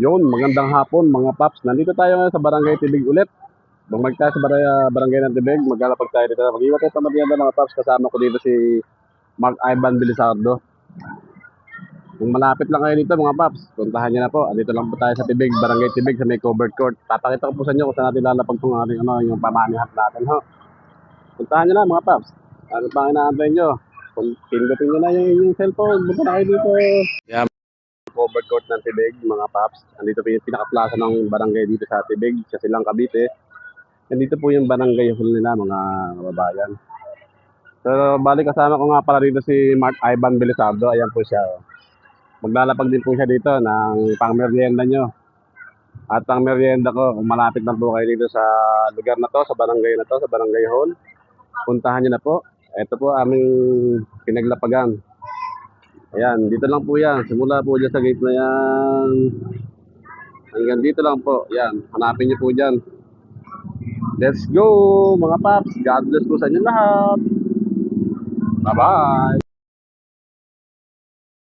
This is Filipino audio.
Yun, magandang hapon mga paps. Nandito tayo ngayon sa Barangay Tibig ulit. Bumalik tayo sa Barangay ng Tibig. Maglalapag tayo dito. Mag-iwan tayo sa Madianda mga paps. Kasama ko dito si Mark Ivan Belisardo. Kung malapit lang kayo dito mga paps, puntahan niyo na po. Dito lang po tayo sa Tibig, Barangay Tibig sa may covered court. Papakita ko po sa inyo kung saan natin lalapag itong ating yung pamanihat natin. Ho. Puntahan niyo na mga paps. Ano pa ang inaantay nyo? Kung pindutin nyo na yung cellphone, punta na kayo dito. Yeah, covered court ng Tibig, mga paps. Andito po yung pinaka-plaza ng barangay dito sa Tibig, sa Silang Cavite. Nandito po yung barangay hall nila, mga kababayan. So, bali kasama ko nga pala dito si Mark Ivan Belisardo. Ayan po siya. Maglalapag din po siya dito ng pang-merienda nyo. At ang merienda ko, kung malapit na po kayo dito sa lugar na to, sa barangay na to, sa barangay hall, puntahan nyo na po. Ito po aming pinaglapagan. Ayan, dito lang po yan. Simula po dyan sa gate na yan. Hanggang dito lang po. Yan, hanapin nyo po dyan. Let's go mga paps. God bless po sa inyo lahat. Bye-bye.